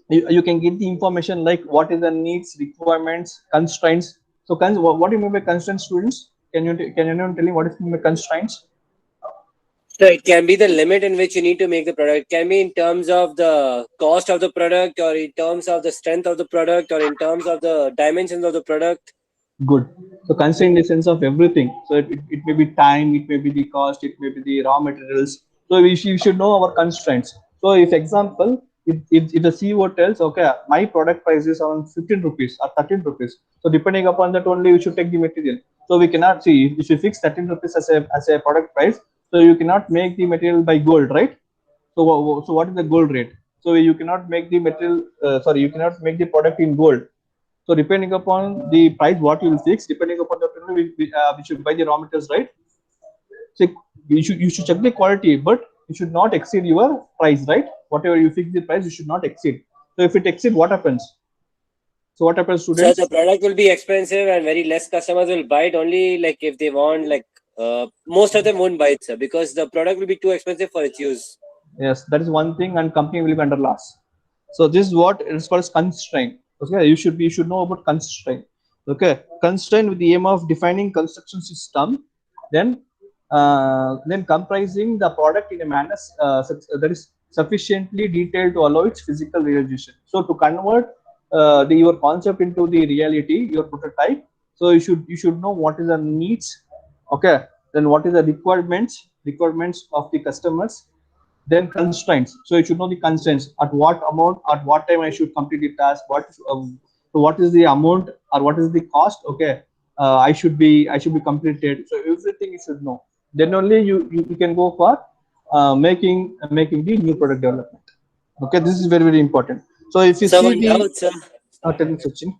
you can get the information like what is the needs, requirements, constraints. So what do you mean by constraints, students? Can anyone tell me what is mean by constraints? So it can be the limit in which you need to make the product. It can be in terms of the cost of the product, or in terms of the strength of the product, or in terms of the dimensions of the product. Good. So constraint in the sense of everything. So it may be time, it may be the cost, it may be the raw materials. So we should know our constraints. So if example, if the CEO tells, okay, my product price is around 15 rupees or 13 rupees. So depending upon that only we should take the material. So we cannot see, if you fix 13 rupees as a product price, so you cannot make the material by gold, right? So what is the gold rate? So you cannot make the material, you cannot make the product in gold. So depending upon the price, what you will fix, depending upon the we should buy the raw materials, right? So you should check the quality, but you should not exceed your price, right? Whatever you fix the price, you should not exceed. So if it exceeds, what happens? So what happens, So the students? product will be expensive, and very less customers will buy it. Only like if they want, like most of them won't buy it, sir, because the product will be too expensive for its use. Yes, that is one thing, and company will be under loss. So this is what is called as constraint. Okay, you should know about constraint. Okay, constraint with the aim of defining construction system, then comprising the product in a manner that is sufficiently detailed to allow its physical realization. So to convert your concept into the reality, your prototype. So you should know what is the needs. Okay, then what is the requirements of the customers, then constraints. So you should know the constraints, at what amount, at what time I should complete the task, so what is the amount or what is the cost. Okay, I should be completed. So everything you should know. Then only you can go for making the new product development. Okay, this is very very important. So if you So see one the doubt, sir. tell me, Sachin.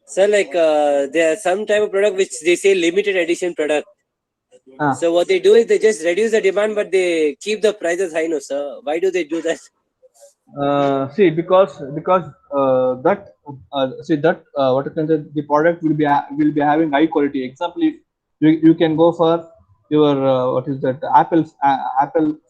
So like there are some type of product which they say limited edition product. Ah. So what they do is they just reduce the demand, but they keep the prices high, no, sir. Why do they do that? See, because that see that what I can say, the product will be having high quality. Example, if you can go for your what is that, Apple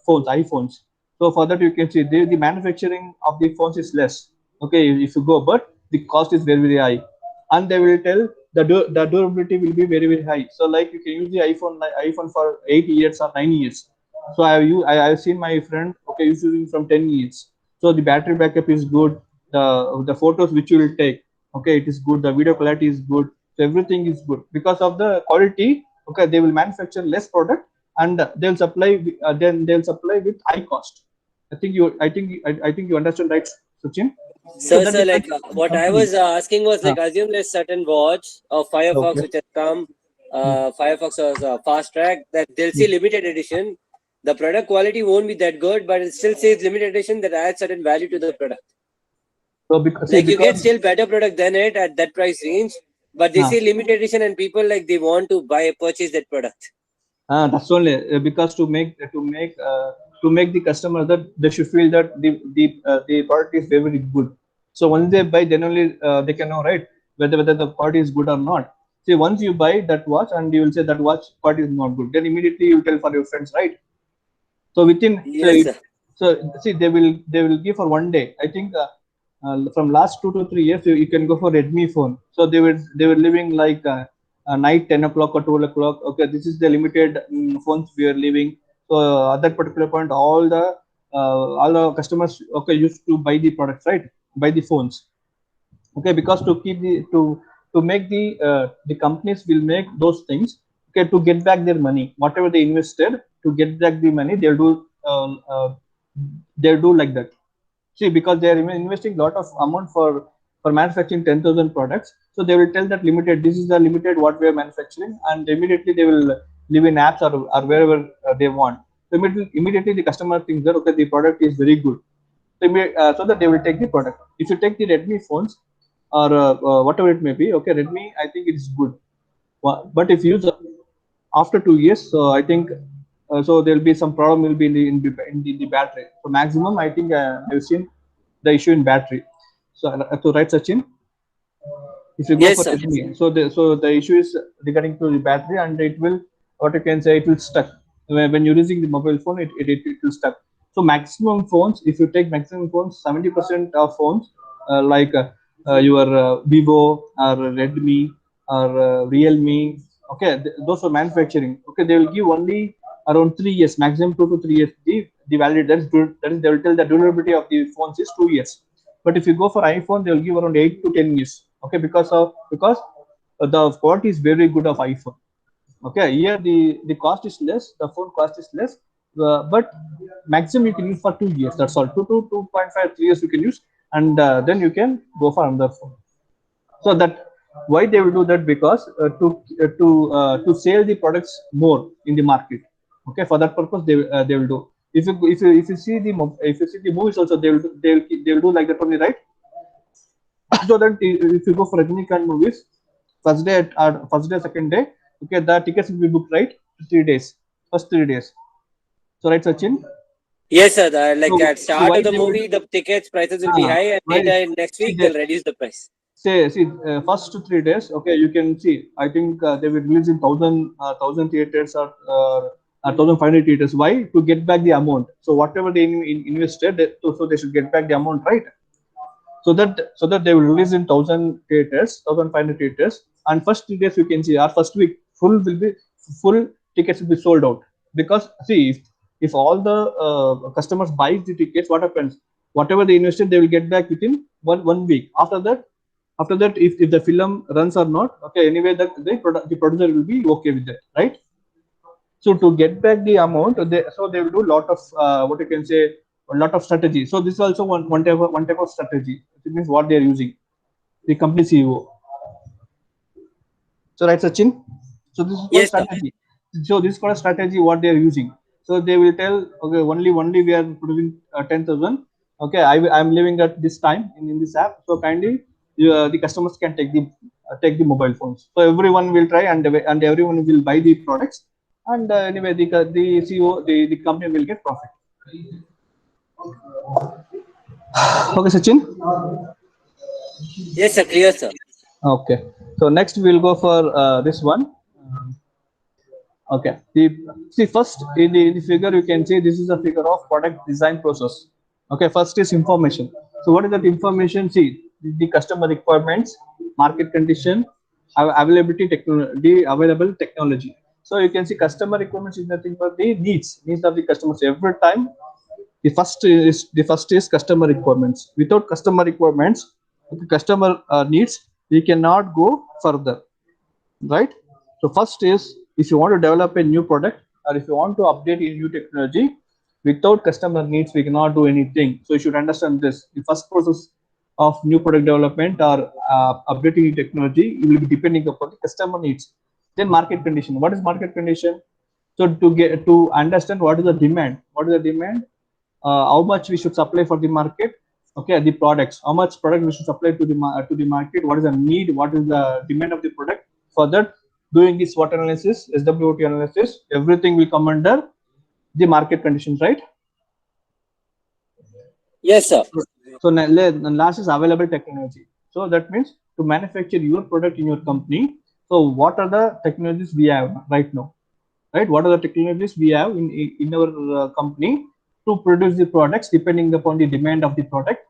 phones, iPhones. So for that you can see the manufacturing of the phones is less. Okay, if you go, but the cost is very very high, and they will tell the durability will be very very high. So like you can use the iPhone for 8 years or 9 years. So I've seen my friend okay using from 10 years. So the battery backup is good. The photos which you will take, okay, it is good. The video quality is good. So everything is good because of the quality. Okay, they will manufacture less product and they'll supply. Then they'll supply with high cost. I think you understand, right, Sachin? So that So depends like on the what I company. was asking was Huh. like, assume there's certain watch or Firefox Okay. which has come, Hmm. Firefox was fast track that they'll say limited edition. The product quality won't be that good, but it still says limited edition that adds certain value to the product. So because see Like you get because still better product than it at that price range, but they uh, say limited edition and people like they want to buy purchase that product. that's only because to make the customer that they should feel that the product is very, very good. So once they buy, then only they can know, right, whether the quality is good or not. See, once you buy that watch and you will say that watch quality is not good, then immediately you tell for your friends, right? So within so Yes, if, sir. so see they will give for one day. I think from last 2 to 3 years you can go for Redmi phone. So they were living like night 10 o'clock or 12 o'clock. Okay, this is the limited phones we are living. So at that particular point, all the customers okay used to buy the products, right? Buy the phones. Okay, because to keep to make the companies will make those things, okay, to get back their money whatever they invested. To get back the money they'll do like that. See, because they are investing a lot of amount for manufacturing 10,000 products. So they will tell that limited, this is the limited what we are manufacturing, and immediately they will live in apps or wherever they want. So immediately the customer thinks that okay, the product is very good. So that they will take the product. If you take the Redmi phones or whatever it may be, okay, Redmi, I think it's good. But if you use after 2 years, so I think so there'll be some problem will be in the battery. So maximum, I think I've seen the issue in battery. So right, Sachin, if you go Yes, for sir. Redmi, so the issue is regarding to the battery, and it will what you can say it will stuck when you're using the mobile phone. It will stuck. So maximum phones, if you take maximum phones, 70% of phones like your Vivo or Redmi or Realme, okay, those are manufacturing. Okay, they will give only around 3 years, maximum 2 to 3 years. The validity that is they will tell the durability of the phones is 2 years. But if you go for iPhone, they will give around 8 to 10 years. Okay, because the quality is very good of iPhone. Okay, here the cost is less, the phone cost is less, but maximum you can use for 2 years. That's all. 2.5 3 years you can use, and then you can go for another phone. So that why they will do that, because to sell the products more in the market. Okay, for that purpose they will do. If you see if you see the movies also, they will do like that only, right? So that if you go for Rajinikanth movies, first day, second day, okay, the tickets will be booked, right? 3 days, first 3 days. So right, Sachin. Yes, sir. Like So, at so start why of the they will movie, do? the tickets prices will be high, and Why? later next See, week they'll reduce the price. see first 3 days, okay, you can see. I think they will release in thousand theaters or 1,500 theaters. Why? To get back the amount. So whatever they invested, so they should get back the amount, right? So that they will release in 1,000 theaters, 1,500 theaters, and first 3 days you can see, our first week full tickets will be sold out. Because see, if all the customers buy the tickets, what happens? Whatever they invested, they will get back within one week. After that, if the film runs or not, okay, anyway, the producer will be okay with that, right? So to get back the amount, they will do a lot of what you can say, a lot of strategy. So this is also one type of strategy. It means what they are using, the company CEO. So right, Sachin. So this is called Yes, sir. strategy. So this is called a strategy what they are using. So they will tell, okay, only we are producing 10,000. Okay, I'm living at this time in this app. So kindly the customers can take the mobile phones. So everyone will try, and everyone will buy the products. And anyway, the CEO, the company will get profit. Okay, Sachin. Yes, sir. Clear, sir. Okay. So next we'll go for this one. Okay. See, first in the figure you can see this is a figure of product design process. Okay. First is information. So what is that information? See, the customer requirements, market condition, available technology. So you can see customer requirements is nothing but the needs of the customers. Every time the first is customer requirements. Without customer requirements, the customer needs, we cannot go further, right? So first is, if you want to develop a new product or if you want to update a new technology, without customer needs we cannot do anything. So you should understand this. The first process of new product development or updating new technology, you will be depending upon the customer needs. Then market condition. What is market condition? So to understand what is the demand, how much we should supply for the market. Okay, the products, how much product we should supply to the market, what is the need, what is the demand of the product. For that, doing this SWOT analysis, SWOT analysis, everything will come under the market conditions, right? Yes, sir. So last is available technology. So that means to manufacture your product in your company, so what are the technologies we have right now, right? What are the technologies we have in our company to produce the products depending upon the demand of the product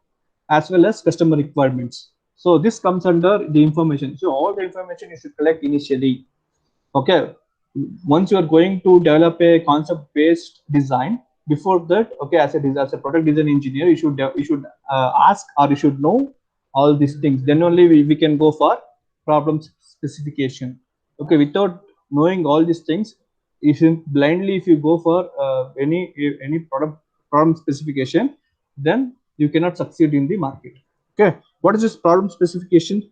as well as customer requirements. So this comes under the information. So all the information you should collect initially. Okay, once you are going to develop a concept based design, before that, okay, as a product design engineer, you should ask or you should know all these things. Then only we can go for problem specification. Okay, without knowing all these things, if you blindly, if you go for any product problem specification, then you cannot succeed in the market. Okay, what is this problem specification?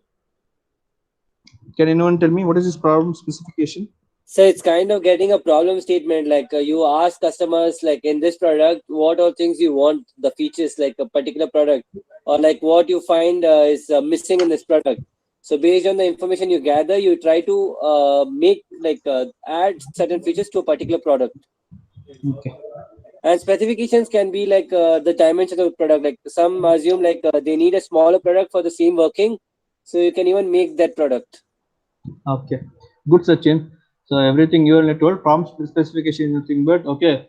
Can anyone tell me what is this problem specification? So it's kind of getting a problem statement. Like you ask customers, like in this product, what are things you want, the features, like a particular product, or like what you find is missing in this product. So based on the information you gather, you try to add certain features to a particular product. Okay. And specifications can be like the dimensions of the product. Like some assume like they need a smaller product for the same working, so you can even make that product. Okay, good, Sachin. So everything you are told, prompt specification is nothing but okay,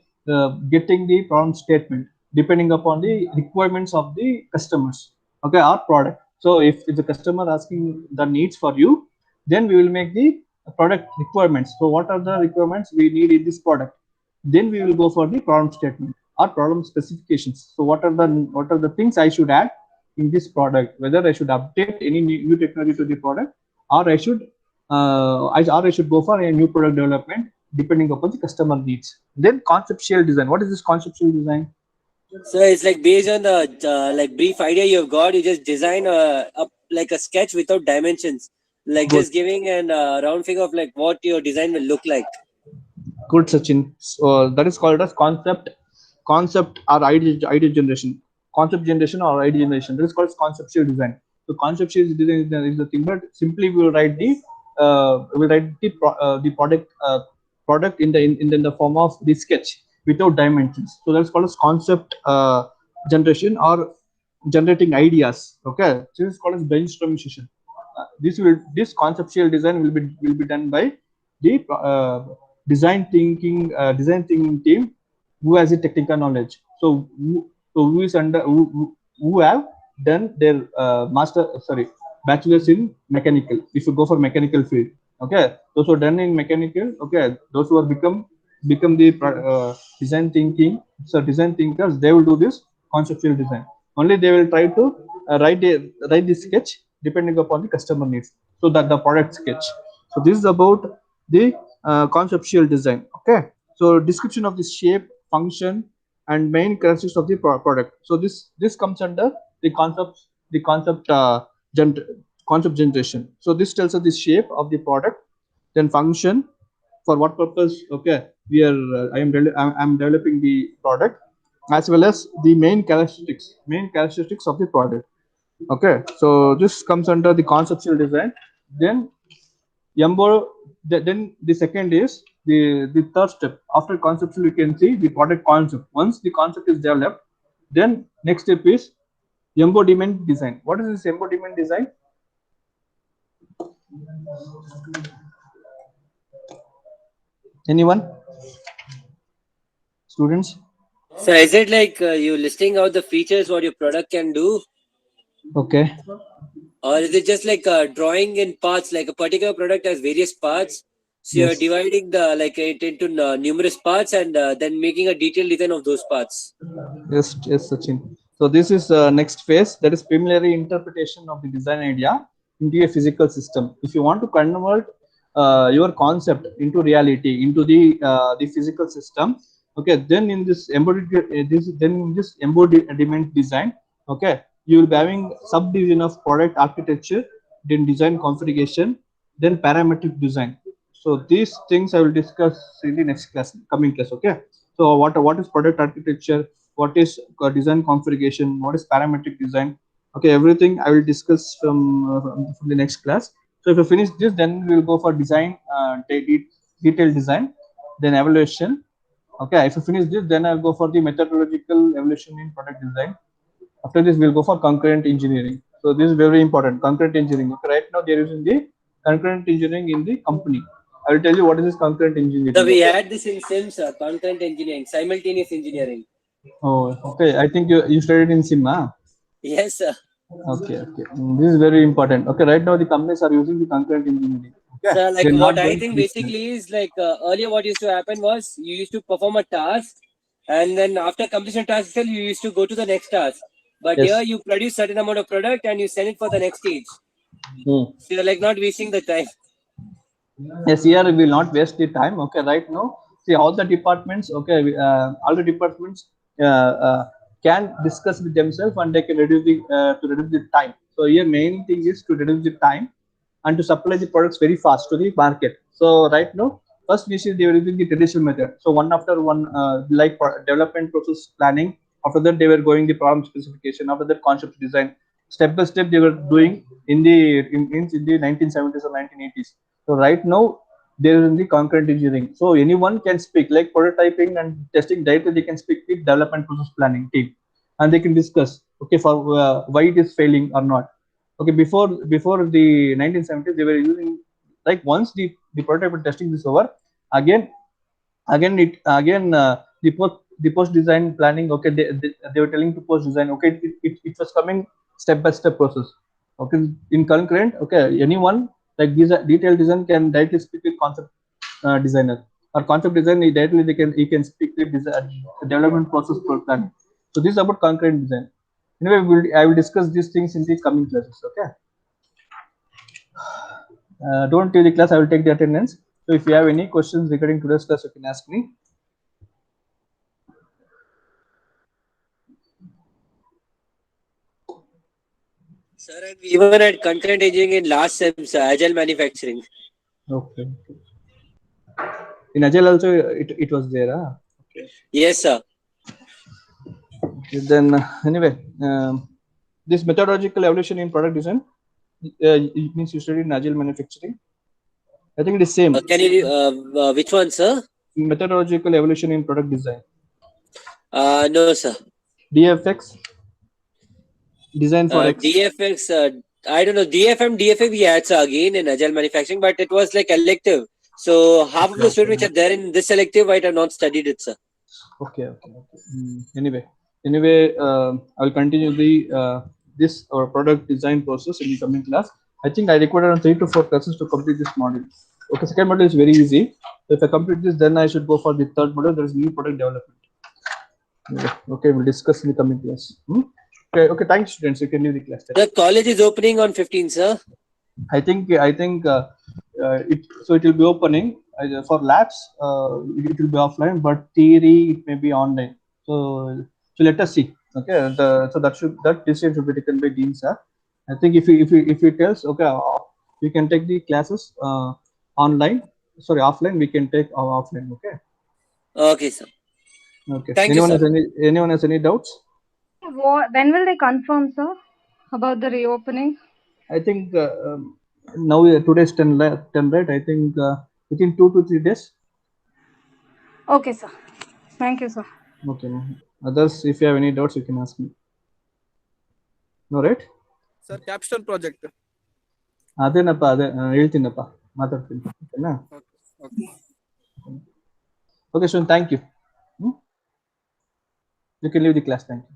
getting the prompt statement depending upon the requirements of the customers. Okay, our product. So if the customer asking the needs for you, then we will make the product requirements. So what are the requirements we need in this product? Then we will go for the problem statement or problem specifications. So what are the things I should add in this product? Whether I should update any new technology to the product, or I should go for a new product development depending upon the customer needs. Then conceptual design. What is this conceptual design? So it's like based on the like brief idea you've got, you just design like a sketch without dimensions, like Good, just giving an round figure of like what your design will look like. good, Sachin. So that is called as concept or idea generation, concept generation or idea generation. That is called conceptual design. So conceptual design is the thing, but simply we will write the product in the form of the sketch without dimensions. So that's called as concept generation or generating ideas. Okay, so this is called as brainstorming session. This conceptual design will be done by the design thinking team who has the technical knowledge. So who is under who have done their bachelor's in mechanical. If you go for mechanical field, okay, those who are done in mechanical, okay, those who are become the design thinkers, they will do this conceptual design. Only they will try to write the sketch depending upon the customer needs. So that the product sketch. So this is about the conceptual design. Okay. So description of the shape, function, and main characteristics of the product. So this comes under the gen- concept generation. So this tells us the shape of the product, then function, for what purpose. Okay, I'm developing the product, as well as the main characteristics of the product. Okay, so this comes under the conceptual design. Then Yambo, then the second is the third step. After conceptual, you can see the product concept. Once the concept is developed, then next step is embodiment design. What is this embodiment design? Anyone? Students? So is it like you listing out the features what your product can do? Okay. Or is it just like drawing in parts, like a particular product has various parts? So you're Yes. dividing the like it into numerous parts and then making a detailed design of those parts. Yes, yes, Sachin. So this is next phase, that is preliminary interpretation of the design idea into a physical system. If you want to convert your concept into reality, into the physical system, okay, then in this embodiment design, okay, you will be having subdivision of product architecture, then design configuration, then parametric design. So these things I will discuss in the next class, coming class. Okay. So what is product architecture? What is design configuration? What is parametric design? Okay, everything I will discuss from the next class. So if you finish this, then we will go for design, detailed design, then evaluation. Okay, if you finish this, then I'll go for the methodological evaluation in product design. After this, we'll go for concurrent engineering. So this is very important. Concurrent engineering. Okay, right now they're using the concurrent engineering in the company. I will tell you what is this concurrent So engineering. we Okay. had this in SIMS, content engineering, simultaneous engineering. Oh, okay. I think you studied in SIM. Yes, sir. Okay, okay. This is very important. Okay, right now the companies are using the concurrent engineering. Okay, So like they're what not I going think to this. basically is like earlier what used to happen was you used to perform a task and then after completion of task itself you used to go to the next task. But here Yes. you produce certain amount of product and you send it for the next stage. Hmm. So you're like not wasting the time. Yes, here we will not waste the time. Okay, right now, see all the departments. Okay, all the departments can discuss with themselves and they can reduce the time. So here main thing is to reduce the time and to supply the products very fast to the market. So right now, first we see they were using the traditional method. So one after one, like development process planning. After that, they were going the problem specification. After that, concept design. Step by step, they were doing in the 1970s or 1980s. So right now there is the concurrent engineering. So anyone can speak like prototyping and testing data. They can speak with development process planning team, and they can discuss okay for why it is failing or not. Okay, before the 1970s, they were using like once the prototype testing is over, again the post design planning. Okay, they were telling to post design. Okay, it was coming step by step process. Okay, in concurrent. Okay, anyone like this detailed design can directly speak with concept designer, or concept design directly he can speak with development process planning. So this is about concurrent design. Anyway, I will discuss these things in the coming classes. Okay, don't take the class, I will take the attendance. So if you have any questions regarding today's class, you can ask me. Sir, and we even had content engineering in last SIMS, agile manufacturing. Okay. In Agile also it was there. Okay. Yes, sir. Okay, then anyway, this methodological evolution in product design, it means you studied in Agile manufacturing. I think it is same. Can you which one, sir? Methodological evolution in product design. No, sir. DFX, design for X. DFX, I don't know. DFM, DFA we had sir, again in agile manufacturing, but it was like elective. So half of the students which are there in this elective might have not studied it, sir. Okay. Anyway, I will continue this our product design process in the coming class. I think I required around 3 to 4 classes to complete this module. Okay, second module is very easy. If I complete this, then I should go for the third module. There is new product development. Okay, we'll discuss in the coming class. Okay, thanks, students. You can leave the class. The college is opening on 15, sir. I think it will be opening for labs. It will be offline, but theory it may be online. So let us see. Okay, so that decision should be taken by dean sir. I think if he tells okay, we can take the classes online. Sorry, offline. We can take offline. Okay. Okay, sir. Okay. Thank you, sir. Anyone has any doubts? When will they confirm, sir, about the reopening? I think now today's 10, right? I think within 2 to 3 days. Okay, sir. Thank you, sir. Okay. Others, if you have any doubts, you can ask me. No, right? Sir, capstone project. ಅದೇನಪ್ಪ ಅದೇ ಹೇಳ್ತೀನಪ್ಪ ಮಾತಾಡ್ತೀನಿ ಓಕೆನಾ okay so thank you you can leave the class thank you